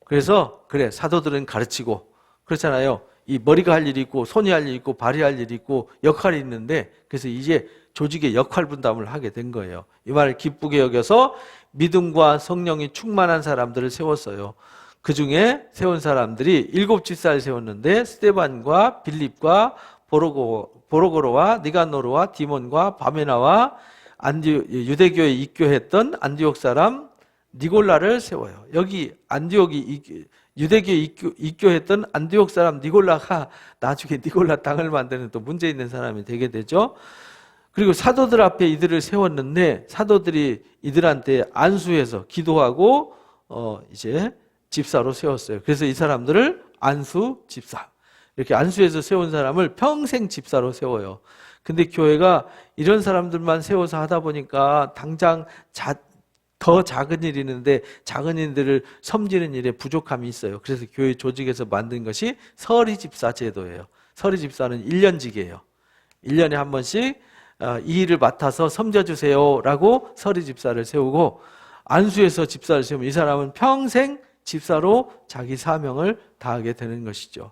그래서 그래 사도들은 가르치고 그렇잖아요. 이 머리가 할 일이 있고 손이 할 일이 있고 발이 할 일이 있고 역할이 있는데 그래서 이제 조직의 역할 분담을 하게 된 거예요. 이 말을 기쁘게 여겨서 믿음과 성령이 충만한 사람들을 세웠어요. 그 중에 세운 사람들이 7 집사를 세웠는데 스데반과 빌립과 보로고로와 니가노르와 디몬과 바메나와 유대교에 입교했던 안디옥 사람 니골라를 세워요. 여기 유대교에 입교했던 안디옥 사람 니골라가 나중에 니골라 당을 만드는 또 문제 있는 사람이 되게 되죠. 그리고 사도들 앞에 이들을 세웠는데 사도들이 이들한테 안수해서 기도하고 이제 집사로 세웠어요. 그래서 이 사람들을 안수 집사, 이렇게 안수해서 세운 사람을 평생 집사로 세워요. 근데 교회가 이런 사람들만 세워서 하다 보니까 당장 더 작은 일이 있는데 작은 일들을 섬기는 일에 부족함이 있어요. 그래서 교회 조직에서 만든 것이 서리 집사 제도예요. 서리 집사는 1년직이에요. 1년에 한 번씩 이 일을 맡아서 섬겨주세요 라고 서리 집사를 세우고, 안수해서 집사를 세우면 이 사람은 평생 집사로 자기 사명을 다하게 되는 것이죠.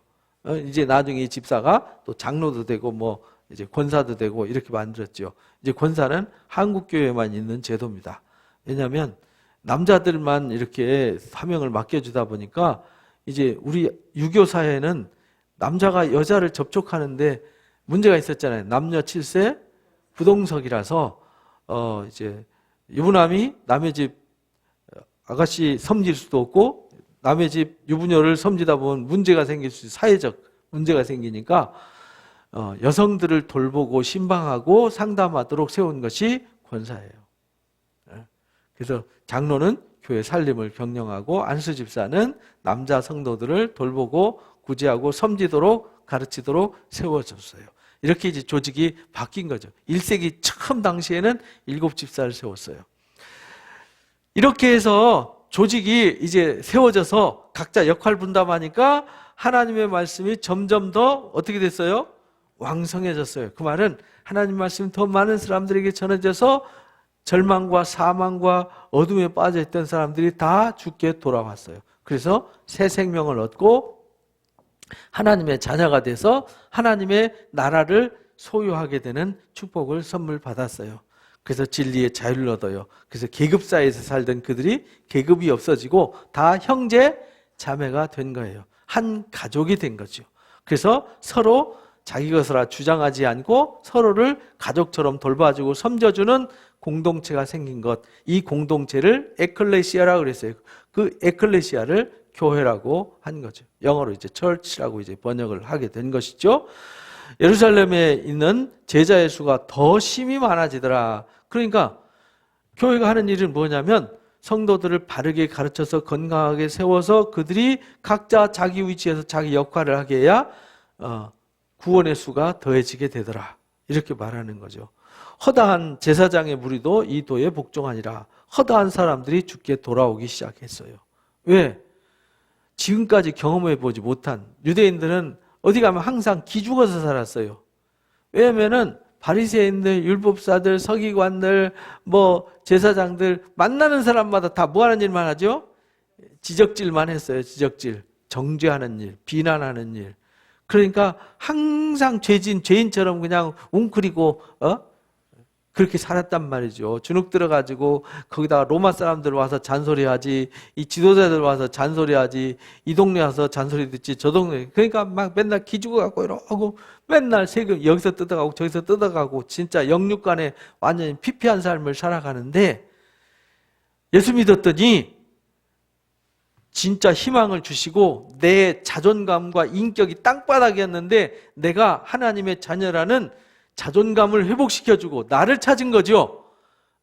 이제 나중에 이 집사가 또 장로도 되고 뭐 이제 권사도 되고 이렇게 만들었죠. 이제 권사는 한국 교회만 있는 제도입니다. 왜냐하면 남자들만 이렇게 사명을 맡겨주다 보니까 이제 우리 유교 사회는 남자가 여자를 접촉하는데 문제가 있었잖아요. 남녀 7세 부동석이라서 이제 유부남이 남의 집 아가씨 섬길 수도 없고 남의 집 유부녀를 섬기다 보면 문제가 생길 수 있어요. 사회적 문제가 생기니까 여성들을 돌보고 신방하고 상담하도록 세운 것이 권사예요. 그래서 장로는 교회 살림을 경영하고 안수집사는 남자 성도들을 돌보고 구제하고 섬기도록 가르치도록 세워졌어요. 이렇게 이제 조직이 바뀐 거죠. 1세기 처음 당시에는 7집사를 세웠어요. 이렇게 해서 조직이 이제 세워져서 각자 역할 분담하니까 하나님의 말씀이 점점 더 어떻게 됐어요? 왕성해졌어요. 그 말은 하나님 말씀이 더 많은 사람들에게 전해져서 절망과 사망과 어둠에 빠져있던 사람들이 다 주께 돌아왔어요. 그래서 새 생명을 얻고 하나님의 자녀가 돼서 하나님의 나라를 소유하게 되는 축복을 선물 받았어요. 그래서 진리의 자유를 얻어요. 그래서 계급 사이에서 살던 그들이 계급이 없어지고 다 형제 자매가 된 거예요. 한 가족이 된 거죠. 그래서 서로 자기 것이라 주장하지 않고 서로를 가족처럼 돌봐주고 섬겨주는 공동체가 생긴 것, 이 공동체를 에클레시아라고 그랬어요. 그 에클레시아를 교회라고 한 거죠. 영어로 이제 church라고 이제 번역을 하게 된 것이죠. 예루살렘에 있는 제자의 수가 더 심히 많아지더라. 그러니까 교회가 하는 일은 뭐냐면 성도들을 바르게 가르쳐서 건강하게 세워서 그들이 각자 자기 위치에서 자기 역할을 하게 해야 구원의 수가 더해지게 되더라. 이렇게 말하는 거죠. 허다한 제사장의 무리도 이 도에 복종하니라. 허다한 사람들이 주께 돌아오기 시작했어요. 왜? 지금까지 경험해보지 못한 유대인들은 어디 가면 항상 기죽어서 살았어요. 왜냐면은 바리새인들, 율법사들, 서기관들, 뭐 제사장들 만나는 사람마다 다 뭐 하는 일만 하죠? 지적질만 했어요. 지적질. 정죄하는 일, 비난하는 일. 그러니까 항상 죄인처럼 그냥 웅크리고 그렇게 살았단 말이죠. 주눅 들어가지고 거기다가 로마 사람들 와서 잔소리하지, 이 지도자들 와서 잔소리하지, 이 동네 와서 잔소리 듣지, 저 동네. 그러니까 막 맨날 기죽어갖고 이러고 맨날 세금 여기서 뜯어가고 저기서 뜯어가고 진짜 영육간에 완전히 피폐한 삶을 살아가는데 예수 믿었더니 진짜 희망을 주시고 내 자존감과 인격이 땅바닥이었는데 내가 하나님의 자녀라는 자존감을 회복시켜주고 나를 찾은 거죠.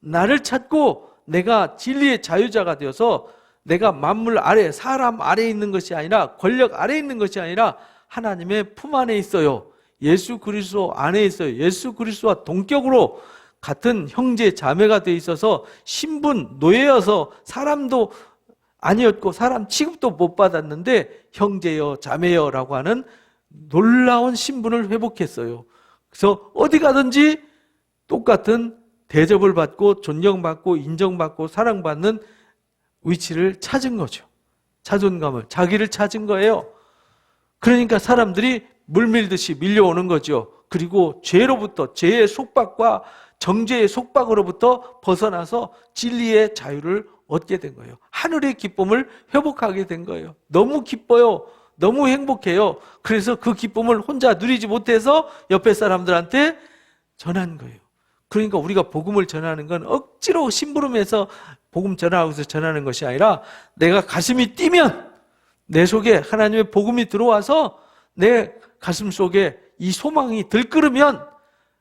나를 찾고 내가 진리의 자유자가 되어서 내가 만물 아래, 사람 아래에 있는 것이 아니라 권력 아래에 있는 것이 아니라 하나님의 품 안에 있어요. 예수 그리스도 안에 있어요. 예수 그리스도와 동격으로 같은 형제 자매가 돼 있어서 신분 노예여서 사람도 아니었고 사람 취급도 못 받았는데 형제여 자매여라고 하는 놀라운 신분을 회복했어요. 그래서 어디 가든지 똑같은 대접을 받고 존경받고 인정받고 사랑받는 위치를 찾은 거죠. 자존감을, 자기를 찾은 거예요. 그러니까 사람들이 물밀듯이 밀려오는 거죠. 그리고 죄로부터, 죄의 속박과 정죄의 속박으로부터 벗어나서 진리의 자유를 얻게 된 거예요. 하늘의 기쁨을 회복하게 된 거예요. 너무 기뻐요. 너무 행복해요. 그래서 그 기쁨을 혼자 누리지 못해서 옆에 사람들한테 전한 거예요. 그러니까 우리가 복음을 전하는 건 억지로 심부름해서 복음 전하고서 전하는 것이 아니라 내가 가슴이 뛰면 내 속에 하나님의 복음이 들어와서 내 가슴 속에 이 소망이 들끓으면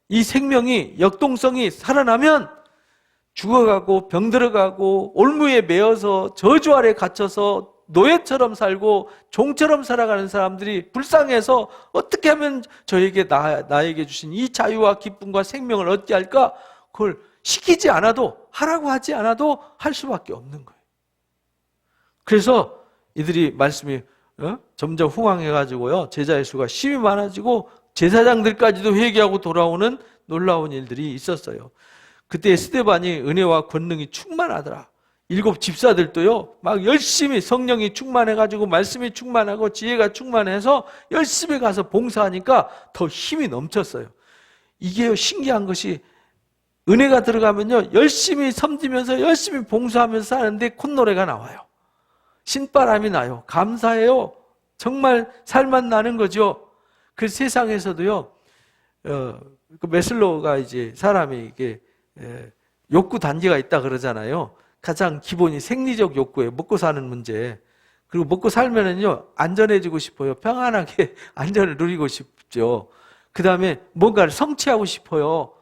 이 생명이 역동성이 살아나면 죽어가고 병들어가고 올무에 매여서 저주 아래 갇혀서 노예처럼 살고 종처럼 살아가는 사람들이 불쌍해서 어떻게 하면 저에게 나에게 주신 이 자유와 기쁨과 생명을 얻게 할까? 그걸 시키지 않아도 하라고 하지 않아도 할 수밖에 없는 거예요. 그래서 이들이 말씀이 점점 흥황해가지고요 제자의 수가 심히 많아지고 제사장들까지도 회개하고 돌아오는 놀라운 일들이 있었어요. 그때 스데반이 은혜와 권능이 충만하더라. 7 집사들도요 막 열심히 성령이 충만해가지고 말씀이 충만하고 지혜가 충만해서 열심히 가서 봉사하니까 더 힘이 넘쳤어요. 이게 신기한 것이 은혜가 들어가면요 열심히 섬기면서 열심히 봉사하면서 하는데 콧노래가 나와요. 신바람이 나요. 감사해요. 정말 살맛 나는 거죠. 그 세상에서도요 그 메슬로우가 이제 사람이 이게 욕구 단계가 있다 그러잖아요. 가장 기본이 생리적 욕구예요. 먹고 사는 문제. 그리고 먹고 살면은요 안전해지고 싶어요. 평안하게 안전을 누리고 싶죠. 그 다음에 뭔가를 성취하고 싶어요.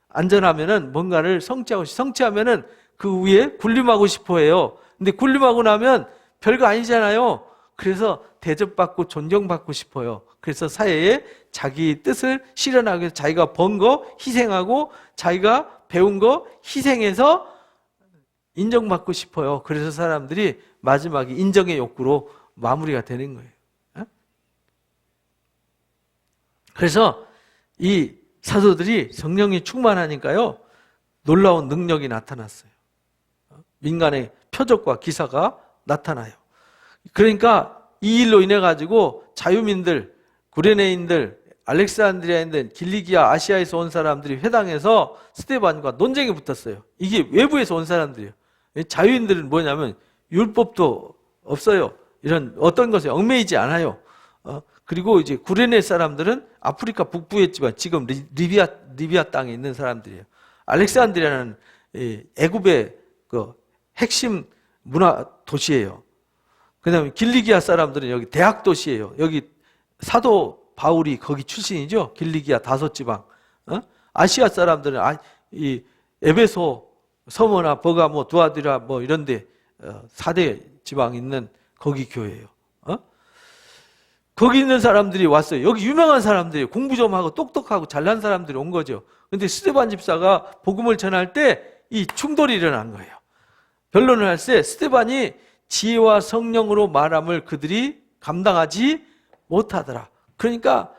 안전하면은 뭔가를 성취하면은 그 위에 군림하고 싶어해요. 근데 군림하고 나면 별거 아니잖아요. 그래서 대접받고 존경받고 싶어요. 그래서 사회에 자기 뜻을 실현하기 위해서 자기가 번 거 희생하고 자기가 배운 거 희생해서 인정받고 싶어요. 그래서 사람들이 마지막에 인정의 욕구로 마무리가 되는 거예요. 그래서 이 사도들이 성령이 충만하니까요 놀라운 능력이 나타났어요. 민간의 표적과 기사가 나타나요. 그러니까 이 일로 인해 가지고 자유민들, 구레네인들, 알렉산드리아인들, 길리기아, 아시아에서 온 사람들이 회당에서 스데반과 논쟁이 붙었어요. 이게 외부에서 온 사람들이에요. 자유인들은 뭐냐면 율법도 없어요. 이런 어떤 것에 얽매이지 않아요. 그리고 이제 구레네 사람들은 아프리카 북부에 있지만 지금 리비아 땅에 있는 사람들이에요. 알렉산드리아는 애굽의 그 핵심 문화 도시예요. 그다음에 길리기아 사람들은 여기 대학 도시예요. 여기 사도 바울이 거기 출신이죠. 길리기아 5지방. 아시아 사람들은 이 에베소, 서머나 버가모, 두아디라 뭐 이런데 4대 지방 있는 거기 교회예요. 거기 있는 사람들이 왔어요. 여기 유명한 사람들이 공부 좀 하고 똑똑하고 잘난 사람들이 온 거죠. 근데 스데반 집사가 복음을 전할 때 이 충돌이 일어난 거예요. 변론을 할 때 스데반이 지혜와 성령으로 말함을 그들이 감당하지 못하더라. 그러니까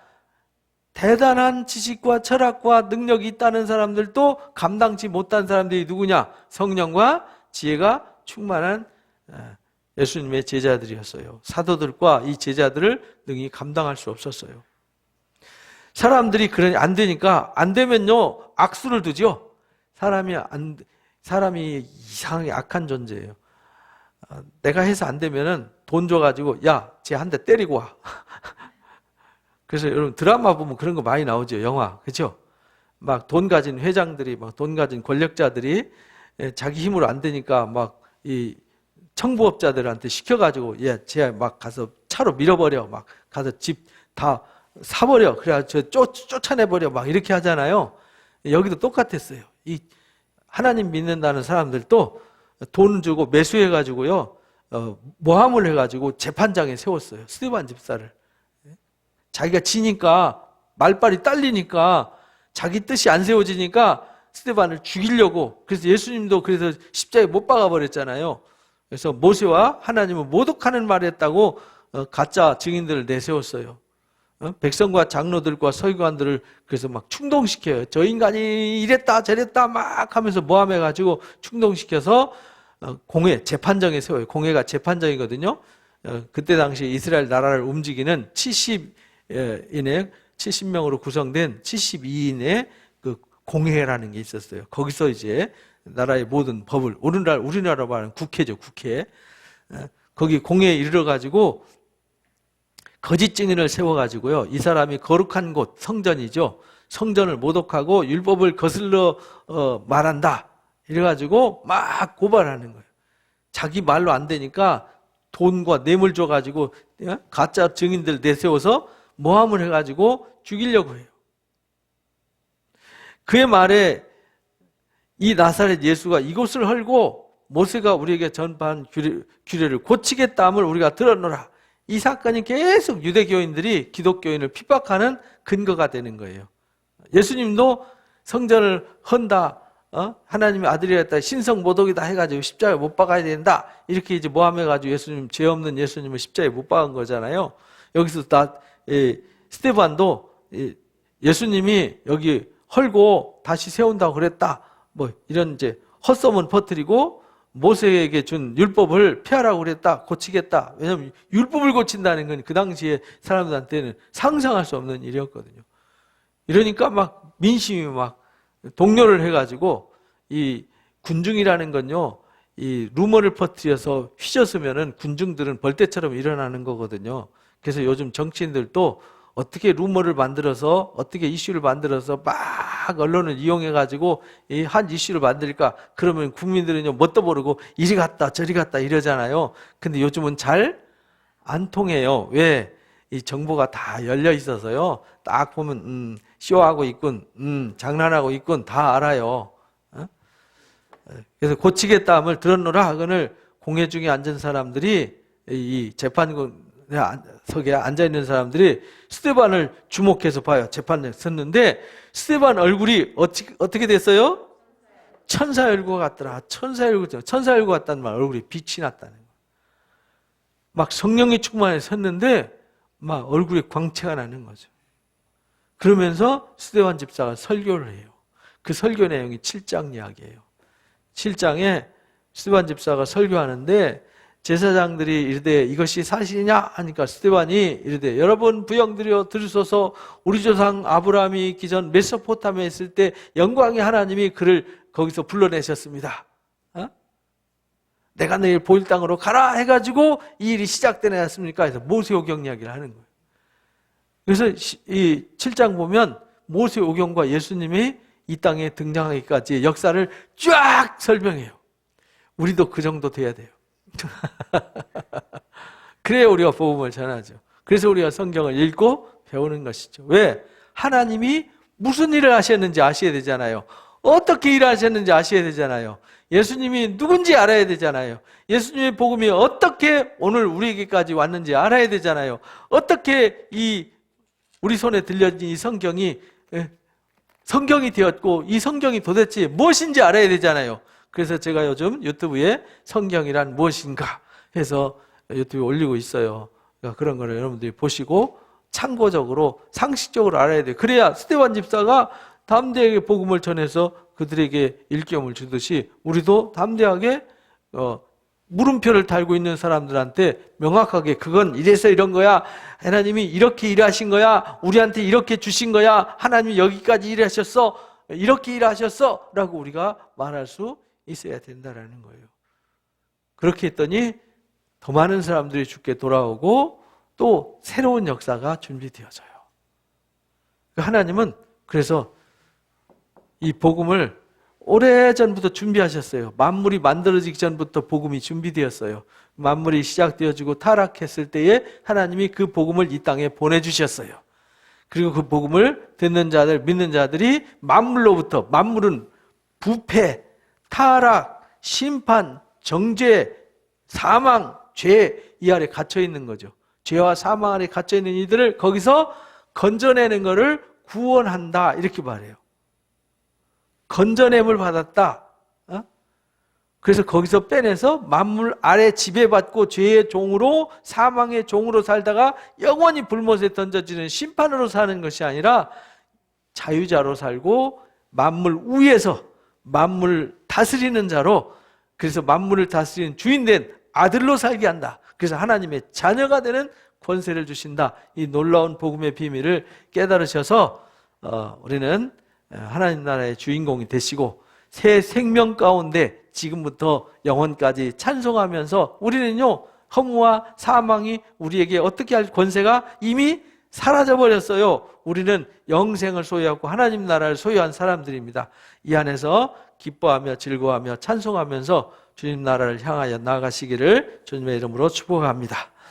대단한 지식과 철학과 능력이 있다는 사람들도 감당치 못한 사람들이 누구냐? 성령과 지혜가 충만한 예수님의 제자들이었어요. 사도들과 이 제자들을 능히 감당할 수 없었어요. 사람들이 안 되니까 안 되면요 악수를 두죠. 사람이 이상하게 악한 존재예요. 내가 해서 안 되면은 돈 줘가지고 야, 쟤 한 대 때리고 와. 그래서 여러분 드라마 보면 그런 거 많이 나오죠. 영화. 그렇죠? 막 돈 가진 회장들이 막 돈 가진 권력자들이 자기 힘으로 안 되니까 막 이 청부업자들한테 시켜가지고 쟤 막 가서 차로 밀어버려. 막 가서 집 다 사버려. 그래가지고 쫓아내버려. 막 이렇게 하잖아요. 여기도 똑같았어요. 이 하나님 믿는다는 사람들도 돈 주고 매수해가지고요 모함을 해가지고 재판장에 세웠어요. 스데반 집사를. 자기가 지니까 말빨이 딸리니까 자기 뜻이 안 세워지니까 스데반을 죽이려고. 그래서 예수님도 그래서 십자가에 못 박아버렸잖아요. 그래서 모세와 하나님은 모독하는 말을 했다고 가짜 증인들을 내세웠어요. 백성과 장로들과 서기관들을 그래서 막 충동시켜요. 저 인간이 이랬다 저랬다 막 하면서 모함해가지고 충동시켜서 공회, 재판정에 세워요. 공회가 재판정이거든요. 그때 당시 이스라엘 나라를 움직이는 70명으로 구성된 72인의 그 공회라는 게 있었어요. 거기서 이제 나라의 모든 법을, 우리나라로 말하는 국회죠, 국회. 거기 공회에 이르러가지고 거짓 증인을 세워가지고요. 이 사람이 거룩한 곳, 성전이죠. 성전을 모독하고 율법을 거슬러 말한다. 이래가지고 막 고발하는 거예요. 자기 말로 안 되니까 돈과 뇌물 줘가지고 가짜 증인들 내세워서 모함을 해가지고 죽이려고 해요. 그의 말에 이 나사렛 예수가 이곳을 헐고 모세가 우리에게 전파한 규례를 고치겠다함을 우리가 들었노라. 이 사건이 계속 유대교인들이 기독교인을 핍박하는 근거가 되는 거예요. 예수님도 성전을 헌다, 하나님의 아들이었다, 신성 모독이다 해가지고 십자가에 못 박아야 된다, 이렇게 이제 모함해가지고 예수님, 죄 없는 예수님을 십자가에 못 박은 거잖아요. 여기서 스데반도 예수님이 여기 헐고 다시 세운다고 그랬다, 뭐 이런 이제 헛소문 퍼뜨리고 모세에게 준 율법을 폐하라고 그랬다, 고치겠다. 왜냐하면 율법을 고친다는 건 그 당시에 사람들한테는 상상할 수 없는 일이었거든요. 이러니까 막 민심이 막 동요를 해가지고, 이 군중이라는 건요, 이 루머를 퍼뜨려서 휘젓으면은 군중들은 벌떼처럼 일어나는 거거든요. 그래서 요즘 정치인들도 어떻게 루머를 만들어서, 어떻게 이슈를 만들어서 막 언론을 이용해가지고 이 한 이슈를 만들까? 그러면 국민들은요, 뭣도 모르고 이리 갔다 저리 갔다 이러잖아요. 근데 요즘은 잘 안 통해요. 왜? 이 정보가 다 열려 있어서요. 딱 보면 쇼하고 있군, 장난하고 있군, 다 알아요. 그래서 고치겠다함을 들었노라 하거늘 공회 중에 앉은 사람들이, 이 재판석에 앉아 있는 사람들이 스데반을 주목해서 봐요. 재판에 섰는데 스데반 얼굴이 어떻게 됐어요? 천사 얼굴 같더라. 천사 얼굴 같다는 말, 얼굴이 빛이 났다는 거예요. 막 성령이 충만해 섰는데 막 얼굴에 광채가 나는 거죠. 그러면서 스데반 집사가 설교를 해요. 그 설교 내용이 7장 이야기예요. 7장에 스데반 집사가 설교하는데 제사장들이 이르되 이것이 사실이냐 하니까 스데반이 이르되 여러분 부영들여 들으소서, 우리 조상 아브라함이 있기 전 메소포타미아에 있을 때 영광의 하나님이 그를 거기서 불러내셨습니다. 내가 내일 보일 땅으로 가라 해가지고 이 일이 시작되지 않았습니까? 그래서 모세오경 이야기를 하는 거예요. 그래서 이 7장 보면 모세오경과 예수님이 이 땅에 등장하기까지의 역사를 쫙 설명해요. 우리도 그 정도 돼야 돼요. 그래야 우리가 복음을 전하죠. 그래서 우리가 성경을 읽고 배우는 것이죠. 왜? 하나님이 무슨 일을 하셨는지 아셔야 되잖아요. 어떻게 일하셨는지 아셔야 되잖아요. 예수님이 누군지 알아야 되잖아요. 예수님의 복음이 어떻게 오늘 우리에게까지 왔는지 알아야 되잖아요. 어떻게 우리 손에 들려진 이 성경이 성경이 되었고 이 성경이 도대체 무엇인지 알아야 되잖아요. 그래서 제가 요즘 유튜브에 성경이란 무엇인가 해서 유튜브에 올리고 있어요. 그러니까 그런 거를 여러분들이 보시고 참고적으로 상식적으로 알아야 돼요. 그래야 스데반 집사가 담대하게 복음을 전해서 그들에게 일깨움을 주듯이 우리도 담대하게 물음표를 달고 있는 사람들한테 명확하게 그건 이래서 이런 거야, 하나님이 이렇게 일하신 거야, 우리한테 이렇게 주신 거야, 하나님이 여기까지 일하셨어, 이렇게 일하셨어 라고 우리가 말할 수 있어야 된다라는 거예요. 그렇게 했더니 더 많은 사람들이 주께 돌아오고 또 새로운 역사가 준비되어져요. 하나님은 그래서 이 복음을 오래전부터 준비하셨어요. 만물이 만들어지기 전부터 복음이 준비되었어요. 만물이 시작되어지고 타락했을 때에 하나님이 그 복음을 이 땅에 보내주셨어요. 그리고 그 복음을 듣는 자들, 믿는 자들이 만물로부터, 만물은 부패, 타락, 심판, 정죄, 사망, 죄 이 아래 갇혀 있는 거죠. 죄와 사망 아래 갇혀 있는 이들을 거기서 건져내는 것을 구원한다 이렇게 말해요. 건져냄을 받았다. 그래서 거기서 빼내서 만물 아래 지배받고 죄의 종으로, 사망의 종으로 살다가 영원히 불못에 던져지는 심판으로 사는 것이 아니라 자유자로 살고 만물 위에서 만물 다스리는 자로, 그래서 만물을 다스리는 주인된 아들로 살게 한다. 그래서 하나님의 자녀가 되는 권세를 주신다. 이 놀라운 복음의 비밀을 깨달으셔서 우리는 하나님 나라의 주인공이 되시고 새 생명 가운데 지금부터 영원까지 찬송하면서 우리는요, 허무와 사망이 우리에게 어떻게 할 권세가 이미 사라져버렸어요. 우리는 영생을 소유하고 하나님 나라를 소유한 사람들입니다. 이 안에서 기뻐하며 즐거워하며 찬송하면서 주님 나라를 향하여 나아가시기를 주님의 이름으로 축복합니다.